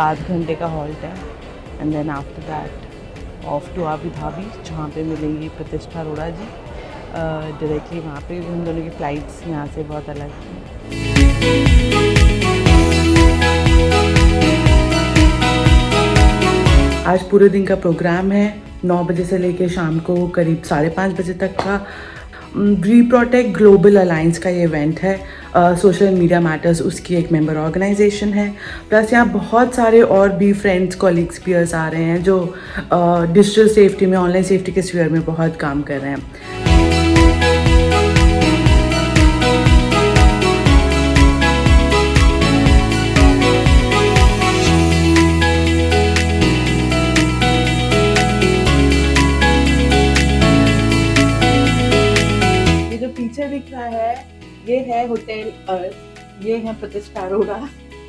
7 घंटे का हॉल्ट है and then after that off to Abu Dhabi, जहाँ पे मिलेंगी प्रतिष्ठा अरोड़ा जी डायरेक्टली वहाँ पे। उन दोनों की फ़्लाइट्स यहाँ से बहुत अलग हैं। आज पूरे दिन का प्रोग्राम है, 9 बजे से लेकर शाम को करीब 5:30 बजे तक का। वी प्रोटेक्ट ग्लोबल अलायंस का ये इवेंट है। सोशल मीडिया मैटर्स उसकी एक मेंबर ऑर्गेनाइजेशन है। प्लस यहाँ बहुत सारे और भी फ्रेंड्स, कॉलीग्स, पीयर्स आ रहे हैं जो डिजिटल सेफ्टी में, ऑनलाइन सेफ्टी के स्फीयर में बहुत काम कर रहे हैं। पीछे दिख रहा है ये है होटल अर्थ, ये है प्रतिष्ठा अरोड़ा,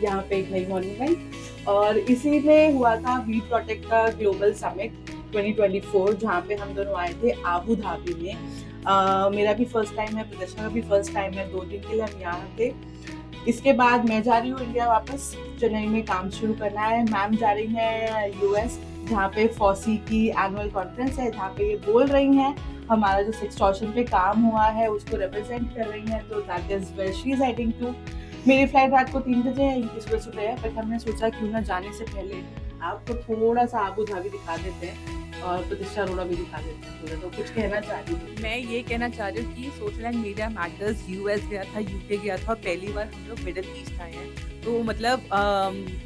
यहाँ पे एक नई मॉन्यूमेंट। और इसी में हुआ था वी प्रोटेक्ट का ग्लोबल समिट 2024, जहाँ पे हम दोनों आए थे आबू धाबी में। मेरा भी फर्स्ट टाइम है, प्रतिष्ठा का भी फर्स्ट टाइम है। 2 दिन के लिए हम यहाँ थे। इसके बाद मैं जा रही हूँ इंडिया वापस, चेन्नई में काम शुरू करना है। मैम जा रही है यूएस, जहाँ पे फॉसी की एनुअल कॉन्फ्रेंस है, जहाँ पे ये बोल रही हैं हमारा जो सेक्सटॉर्शन पे काम हुआ है उसको रिप्रेजेंट कर रही हैं। तो that is where she is heading to. मेरी फ्लाइट रात को 3 बजे है, इनकी सुबह सुबह है, बट हमने सोचा क्यों ना जाने से पहले आपको थोड़ा सा आबू धाबी दिखा देते हैं और प्रतिष्ठा अरोड़ा भी दिखा देते हैं थोड़ा। तो कुछ कहना चाह रही हूँ मैं ये कहना चाह रही हूँ कि social and media matters US गया था, यूके गया था, और पहली बार हम लोग मिडिल ईस्ट आए हैं। तो मतलब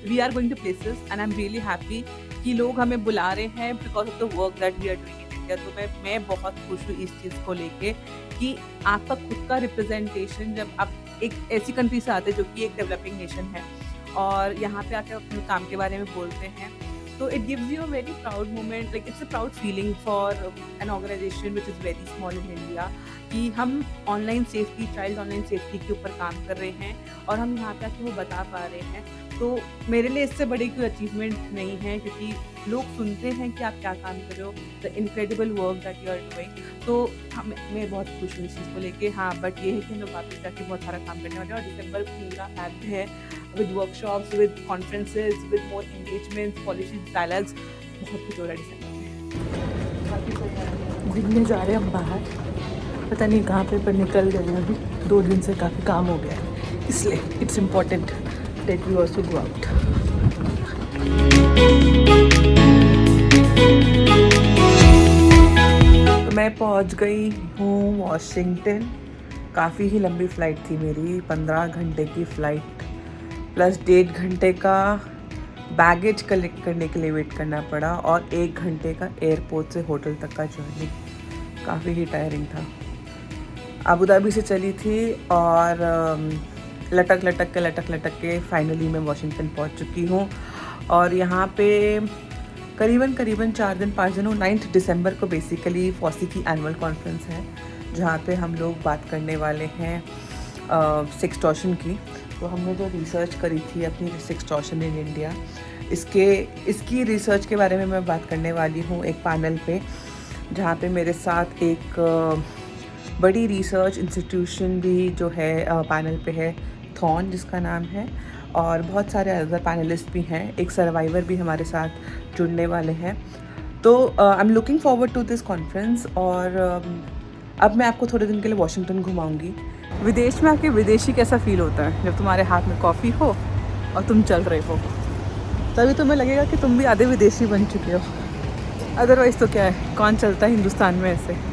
we are going to places and I am really happy कि लोग हमें बुला रहे हैं because of the work that we are doing in India. तो मैं बहुत खुश हूँ इस चीज़ को लेके कि आपका खुद का रिप्रेजेंटेशन, जब आप एक ऐसी कंट्री से आते हैं जो कि एक डेवलपिंग नेशन है और यहाँ पे आके अपने काम के बारे में बोलते हैं, तो it gives you a very proud moment, like it's a proud feeling for an organization which is very small in India कि हम online safety, child online safety के ऊपर काम कर रहे हैं और हम यहाँ पे आके वो बता पा रहे हैं। तो मेरे लिए इससे बड़ी कोई अचीवमेंट नहीं है, क्योंकि लोग सुनते हैं कि आप क्या काम कर रहे हो, the incredible work that you are doing. तो मैं बहुत खुश हूँ इस चीज़ को लेके। हाँ, बट ये है कि हम लोग वापस जाके बहुत सारा काम करने वाले हैं और दिसंबर पूरा पैक्ड है with workshops, with conferences, with more engagements, policies, dialogues, बहुत कुछ हो रहा है दिसंबर में। घूमने जा रहे हैं हम बाहर, पता नहीं कहाँ पे, पर निकल गए हैं अभी। 2 दिन से काफ़ी काम हो गया है, इसलिए it's important that we also go out. तो मैं पहुँच गई हूँ वॉशिंगटन। काफ़ी ही लंबी फ़्लाइट थी मेरी, 15 घंटे की फ़्लाइट प्लस 1.5 घंटे का बैगेज कलेक्ट करने के लिए वेट करना पड़ा और 1 घंटे का एयरपोर्ट से होटल तक का जर्नी। काफ़ी ही टायरिंग था। अबू धाबी से चली थी और लटक के फाइनली मैं वाशिंगटन पहुंच चुकी हूँ। और यहाँ पे करीबन 4 दिन 5 दिन 9 दिसंबर को बेसिकली फॉसी की एनुअल कॉन्फ्रेंस है, जहाँ पे हम लोग बात करने वाले हैं सेक्सटॉर्शन की। तो हमने जो रिसर्च करी थी अपनी सेक्सटॉर्शन इन इंडिया, इसकी रिसर्च के बारे में मैं बात करने वाली हूँ एक पैनल पे, जहाँ पे मेरे साथ एक बड़ी रिसर्च इंस्टीट्यूशन भी जो है पैनल पे है, थॉर्न जिसका नाम है, और बहुत सारे अदर पैनलिस्ट भी हैं। एक सर्वाइवर भी हमारे साथ जुड़ने वाले हैं। तो I am looking forward to this conference. और अब मैं आपको थोड़े दिन के लिए वॉशिंगटन घुमाऊँगी। विदेश में आके विदेशी कैसा फील होता है जब तुम्हारे हाथ में कॉफ़ी हो और तुम चल रहे हो, तभी तुम्हें लगेगा कि तुम भी आधे विदेशी बन चुके हो। अदरवाइज़ तो क्या है, कौन चलता है हिंदुस्तान में ऐसे।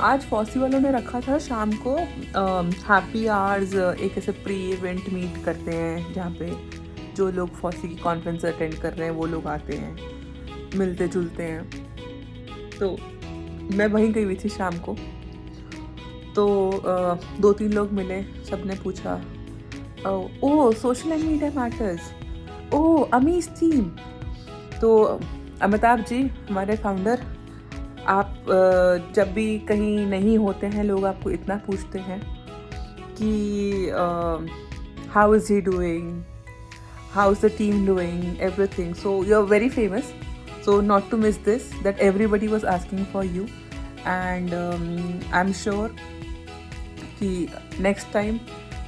आज फॉसी वालों ने रखा था शाम को हैप्पी आवर्स, एक ऐसे प्री इवेंट मीट करते हैं जहाँ पे जो लोग फॉसी की कॉन्फ्रेंस अटेंड कर रहे हैं वो लोग आते हैं, मिलते जुलते हैं। तो मैं वहीं गई हुई थी शाम को। तो 2-3 लोग मिले, सब ने पूछा oh social and media matters, oh अमीज टीम। तो अमिताभ जी हमारे फाउंडर, आप जब भी कहीं नहीं होते हैं लोग आपको इतना पूछते हैं कि how is he doing, how is the team doing, everything. So you are very famous, so not to miss this, that everybody was asking for you, and I'm sure कि next time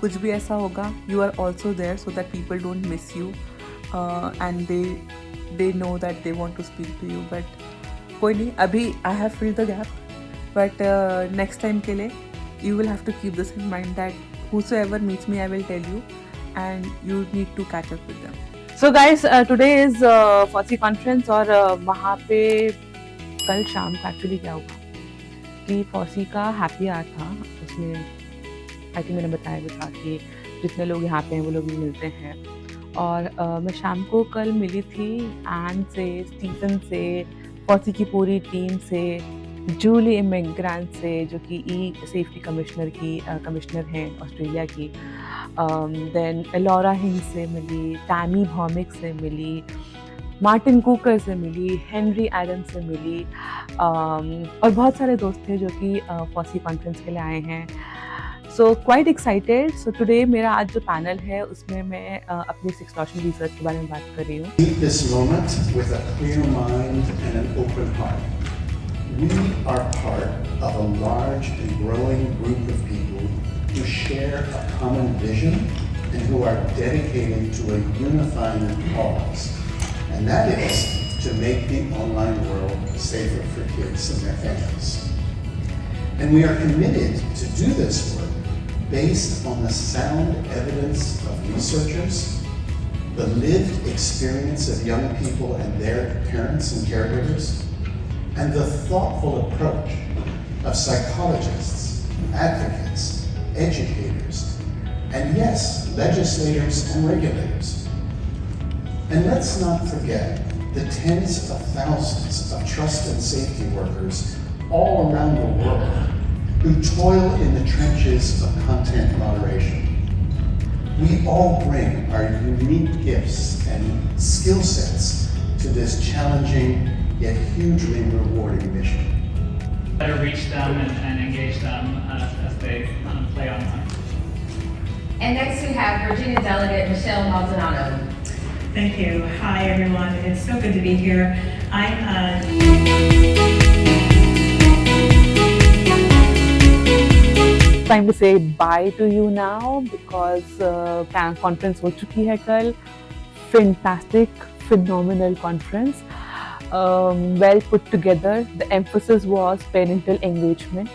कुछ भी ऐसा होगा you are also there so that people don't miss you, and they know that they want to speak to you, but कोई नहीं, अभी I have filled the gap, but next time के लिए you will have to keep this in mind that whosoever meets me I will tell you and you need to catch up with them. So guys, today is FOSSEE conference, और वहाँ पे कल शाम को actually क्या हुआ कि FOSSEE का हैप्पी आवर था। उसमें आई थिंक मैंने बताया भी था कि जितने लोग यहाँ पे हैं वो लोग भी मिलते हैं। और मैं शाम को कल मिली थी एन से, स्टीफन से, फॉसी की पूरी टीम से, जूली इमिग्रेंट से जो कि ई सेफ्टी कमिश्नर हैं ऑस्ट्रेलिया की, देन लॉरा हिंग से मिली, टैमी भॉमिक से मिली, मार्टिन कुकर से मिली, हेनरी एडम्स से मिली, और बहुत सारे दोस्त थे जो कि फॉसी कॉन्फ्रेंस के लिए आए हैं। So quite excited. So today मेरा आज जो पैनल है उसमें मैं अपनी सेक्सटॉर्शन रिसर्च के बारे में बात कर रही हूँ। This moment with a clear mind and an open heart. We are part of a large and growing group of people who share a common vision and who are dedicated to a unifying cause, and that is to make the online world safer for kids and their families. And we are committed to do this work based on the sound evidence of researchers, the lived experience of young people and their parents and caregivers, and the thoughtful approach of psychologists, advocates, educators, and yes, legislators and regulators. And let's not forget the tens of thousands of trust and safety workers all around the world who toil in the trenches of content moderation. We all bring our unique gifts and skill sets to this challenging yet hugely rewarding mission. Better reach them and engage them as they play online. And next we have Virginia Delegate Michelle Maldonado. Thank you. Hi, everyone. It's so good to be here. I'm time to say bye to you now because conference हो चुकी है कल। Fantastic, phenomenal conference, well put together. The emphasis was parental engagement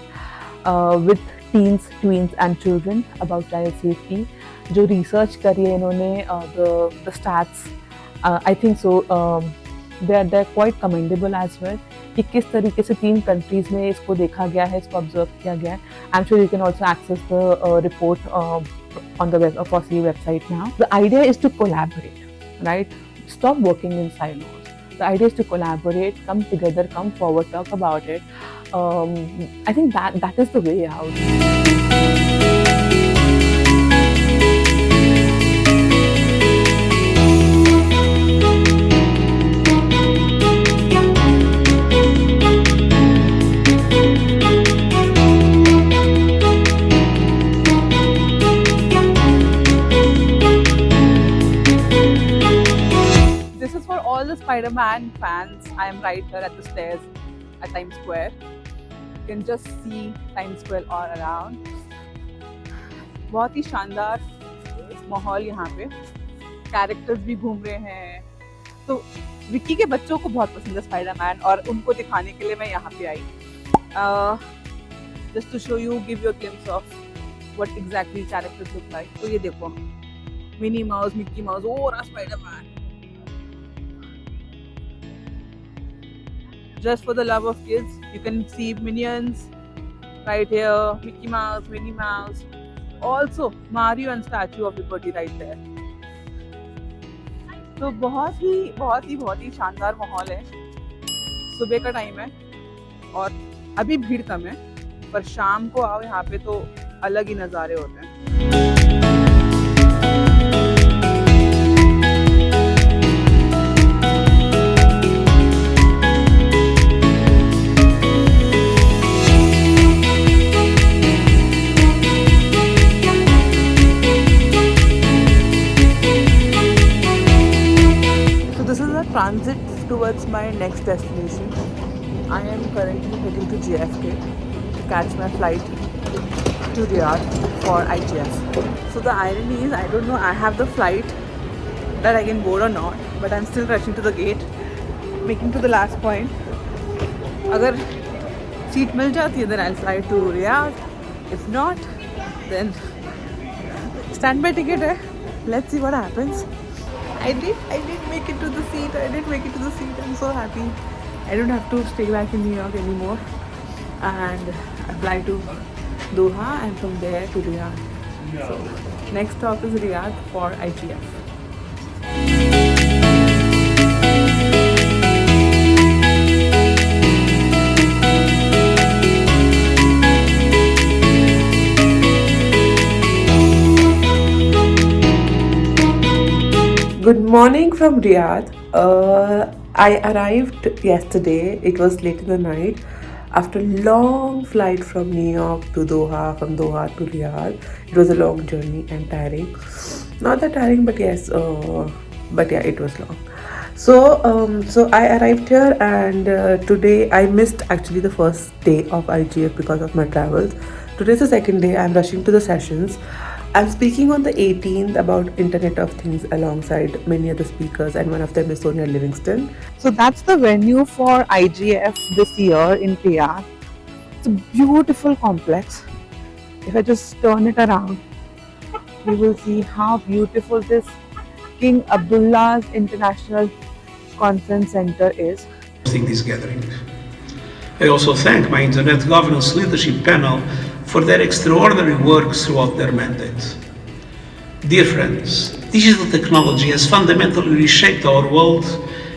with teens, tweens and children about child safety. जो research करी है इन्होंने, the stats, I think so they're quite commendable as well कि किस तरीके से 3 कंट्रीज में इसको देखा गया है, इसको ऑब्जर्व किया गया है। I am sure you can also access the report on the FOSSEE website now. The idea is to collaborate, right? Stop working in silos. The idea is to collaborate, come together, come forward, talk about it. I think that is the way out. This is for all the Spider-Man fans. I am right here at the stairs at Times Square. You can just see Times Square all around. बहुत ही शानदार माहौल यहाँ पे, characters भी घूम रहे हैं। तो विक्की के बच्चों को बहुत पसंद है स्पाइडरमैन और उनको दिखाने के लिए मैं यहाँ पे आई, just to show you, give you a glimpse of what exactly characters look like. तो ये देखो, मिनी माउस, मिक्की माउस और Spiderman. Just for the love of kids, you can see Minions, right here, Mickey Mouse, Minnie Mouse, also Mario and Statue of Liberty right there. तो बहुत ही शानदार माहौल है. सुबह का टाइम है और अभी भीड़ कम है, पर शाम को आओ यहाँ पे तो अलग ही नज़ारे होते हैं. Transit towards my next destination. I am currently heading to JFK to catch my flight to Riyadh for IGF. So the irony is, I don't know, I have the flight that I can board or not, but I'm still rushing to the gate, making to the last point. अगर seat मिल जाती है, then I'll fly to Riyadh. If not, then standby ticket है. Let's see what happens. I did make it to the seat. I'm so happy. I don't have to stay back in New York anymore. And I fly to Doha and from there to Riyadh. So next stop is Riyadh for IGF. Good morning from Riyadh. I arrived yesterday. It was late in the night. After a long flight from New York to Doha, from Doha to Riyadh. It was a long journey and tiring. Not that tiring, but yes, but yeah, it was long. So I arrived here, and today I missed actually the first day of IGF because of my travels. Today's the second day. I'm rushing to the sessions. I'm speaking on the 18th about Internet of Things alongside many other speakers, and one of them is Sonia Livingston. So that's the venue for IGF this year in Riyadh. It's a beautiful complex. If I just turn it around, you will see how beautiful this King Abdullah's International Conference Center is. These gatherings. I also thank my Internet Governance Leadership Panel for their extraordinary work throughout their mandate. Dear friends, digital technology has fundamentally reshaped our world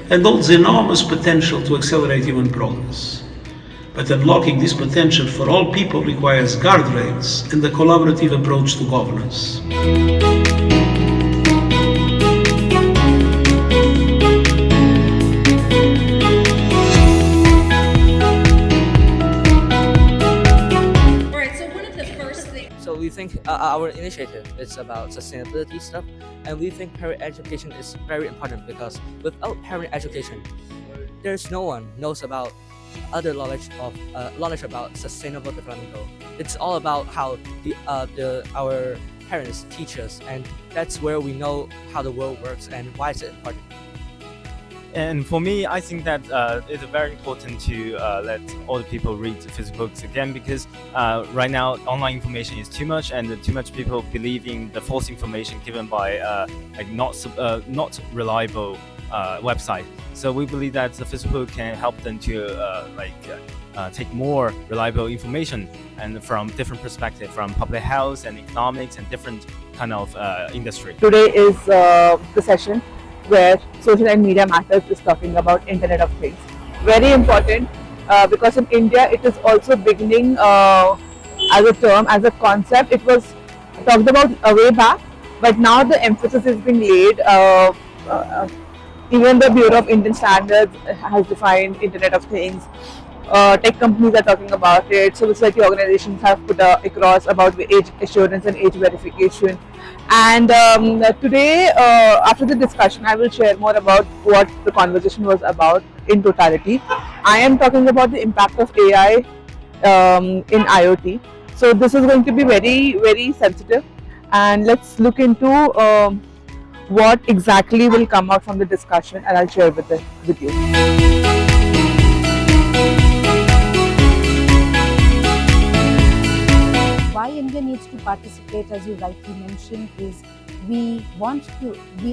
and holds enormous potential to accelerate human progress. But unlocking this potential for all people requires guardrails and a collaborative approach to governance. We think our initiative is about sustainability stuff, and we think parent education is very important because without parent education, there's no one knows about other knowledge about sustainable development goal. It's all about how our parents teach us, and that's where we know how the world works and why it's important. And for me, I think that it's very important to let all the people read physical books again, because right now online information is too much, and too much people believe in the false information given by not reliable website. So we believe that the physical book can help them to take more reliable information and from different perspectives, from public health and economics and different kind of industry. Today is the session where Social and Media Matters is talking about Internet of Things. Very important because in India it is also beginning as a term, as a concept. It was talked about way back, but now the emphasis is being laid. Even the Bureau of Indian Standards has defined Internet of Things. Tech companies are talking about it. Civil society organizations have put across about age assurance and age verification. And today, after the discussion, I will share more about what the conversation was about in totality. I am talking about the impact of AI in IoT. So this is going to be very, very sensitive. And let's look into what exactly will come out from the discussion, and I'll share with you. Why India needs to participate, as you rightly mentioned, is we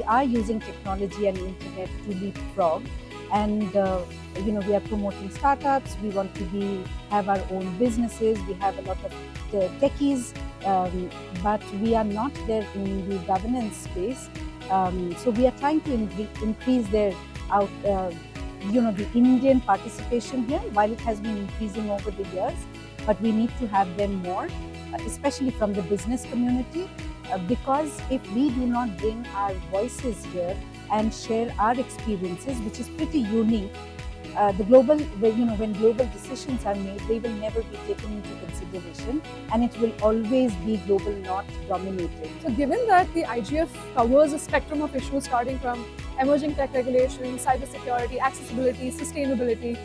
are using technology and internet to leapfrog, and we are promoting startups. We want to have our own businesses. We have a lot of techies, but we are not there in the governance space. So we are trying to increase their the Indian participation here, while it has been increasing over the years, but we need to have them more, especially from the business community, because if we do not bring our voices here and share our experiences, which is pretty unique, when global decisions are made, they will never be taken into consideration, and it will always be global north dominated. So given that the IGF covers a spectrum of issues starting from emerging tech regulation, cybersecurity, accessibility, sustainability,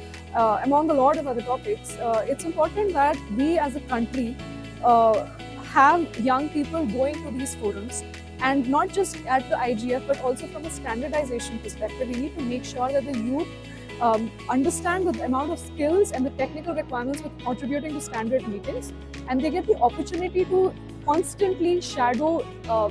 among a lot of other topics, it's important that we as a country have young people going to these forums, and not just at the IGF but also from a standardization perspective. We need to make sure that the youth understand the amount of skills and the technical requirements with contributing to standard meetings, and they get the opportunity to constantly shadow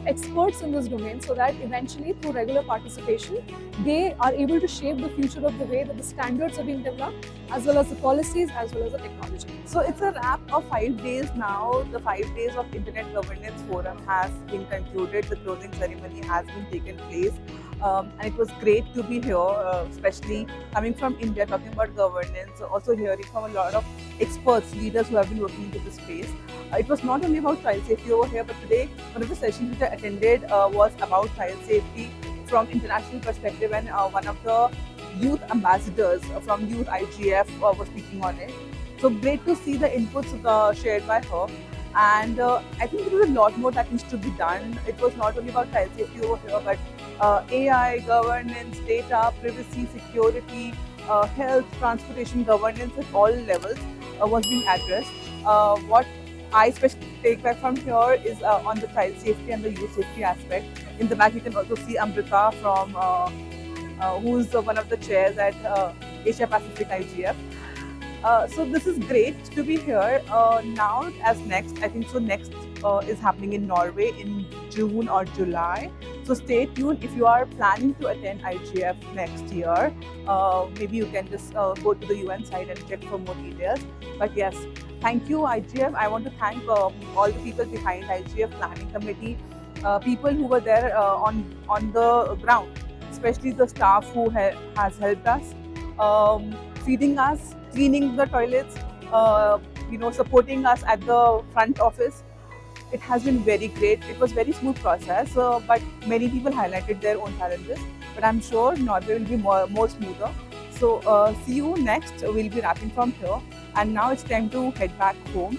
experts in this domain, so that eventually through regular participation they are able to shape the future of the way that the standards are being developed, as well as the policies, as well as the technology. So it's a wrap of 5 days now. The 5 days of Internet Governance Forum has been concluded. The closing ceremony has been taken place. And it was great to be here, especially coming from India, talking about governance, also hearing from a lot of experts, leaders who have been working into this space. It was not only about child safety over here, but today one of the sessions which I attended was about child safety from international perspective, and one of the youth ambassadors from Youth IGF was speaking on it. So great to see the inputs shared by her. And I think there is a lot more that needs to be done. It was not only about child safety over here, but AI, governance, data, privacy, security, health, transportation, governance at all levels was being addressed. What I especially take back from here is on the child safety and the youth safety aspect. In the back, you can also see Amrita from who's one of the chairs at Asia Pacific IGF. So this is great to be here. Now as next, I think so next is happening in Norway in June or July. So stay tuned if you are planning to attend IGF next year. Maybe you can just go to the UN site and check for more details. But yes, thank you IGF. I want to thank all the people behind IGF planning committee, people who were there on the ground, especially the staff who has helped us, feeding us, cleaning the toilets, supporting us at the front office. It has been very great. It was very smooth process, but many people highlighted their own challenges. But I'm sure Norway will be more smoother. So see you next. We'll be wrapping from here. And now it's time to head back home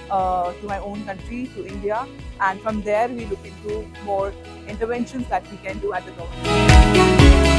to my own country, to India. And from there, we look into more interventions that we can do at the government.